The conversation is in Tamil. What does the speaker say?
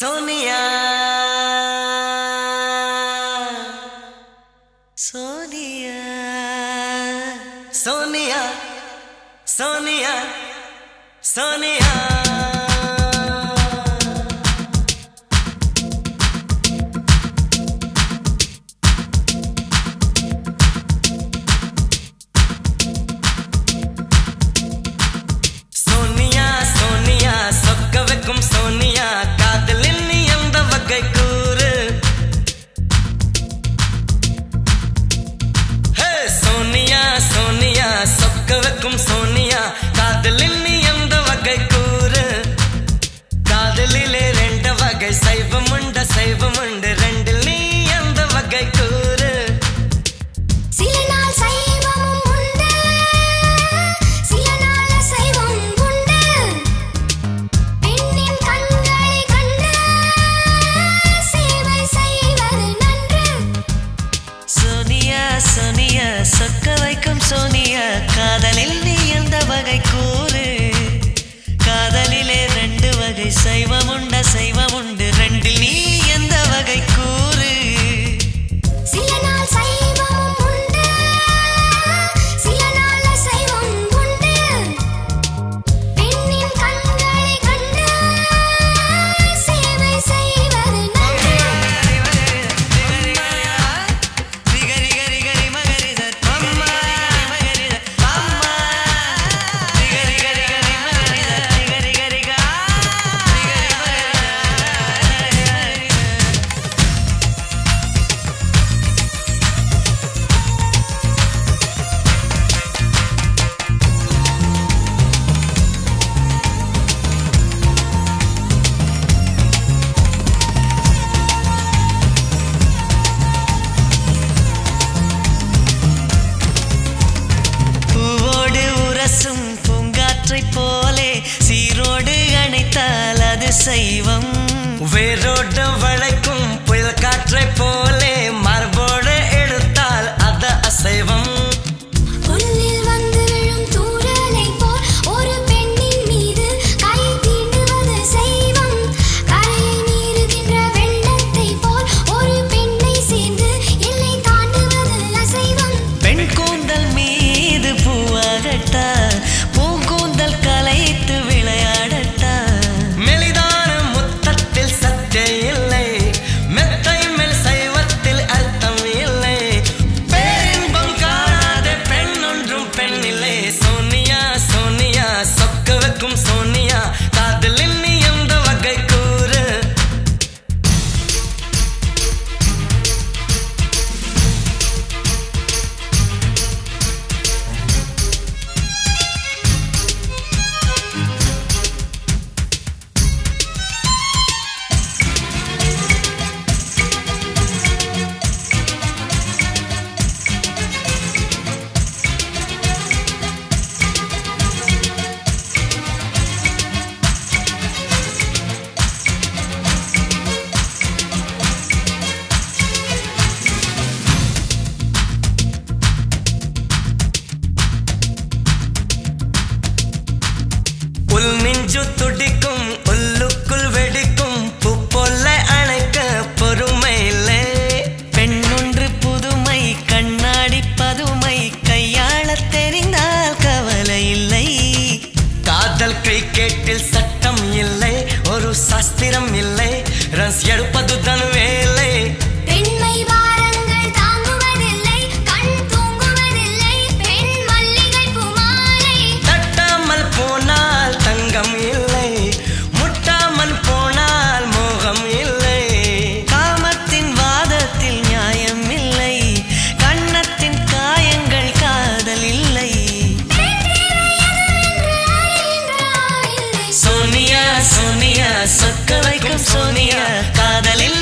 Sonia, Sonia, Sonia, Sonia, Sonia. Sonia, காதலில் நீ எந்த வகை கூறு காதலிலே ரெண்டு வகை சைவம் உண்டு ரெண்டில் நீ எந்த வகை கூறு சில நாள் சைவம் உண்டு சில நாள் சைவம் உண்டு பெண்ணின் கண்களை கண்டு சேவை செய்வது நன்று போலே சீரோடு அணைத்தால் அது சைவம் வேரோடு வளைக்கும் புயல் காற்றை போலே மார்போடு எடுத்தால் அது அசைவம் புல்லில் வந்து விழும் தூறலை போல் ஒரு பெண்ணின் மீது கை தீண்டுவது சைவம் கரையை மீறுகின்ற வெள்ளத்தை போல் ஒரு பெண்ணை சேர்ந்து எல்லை தாண்டுவது அசைவம் பெண் கூந்தல் மீது பூவாகட்டா கலைத்து விளையாடட்டா மெலிதான முத்தத்தில் சத்தே இல்லை மெத்தை மேல் சைவத்தில் அர்த்தம் இல்லை பேரின்பம் காணாத பெண் ஒன்றும் பெண் இல்லை சோனியா சோனியா சொக்க வைக்கும் சோனியா காதலில் நீ எந்த வகை கூறு நெஞ்சு துடிக்கும் உள்ளுக்குள் வெடிக்கும் பூ போல அணைக்க பொறுமை இல்லை பெண் ஒன்று புதுமை கண்ணாடி பதுமை கையாள தெரிந்தால் கவலை இல்லை காதல் கிரிக்கெட்டில் சட்டம் இல்லை ஒரு சாஸ்திரம் இல்லை ரன்ஸ் எடுப்பதுதான் வேலை பெண்மை வாரங்கள் தாங்குவதில்லை கண் தூங்குவதில்லை பெண் மல்லிகை பூமாலை தட்டாமல் போனால் தங்கம் இல்லை முட்டாமல் போனால் மோகம் இல்லை காமத்தின் வாதத்தில் நியாயம் இல்லை கண்ணத்தின் காயங்கள் காதல் இல்லை சோனியா சோனியா சொக்க வைக்கும் சோனியா காதலில்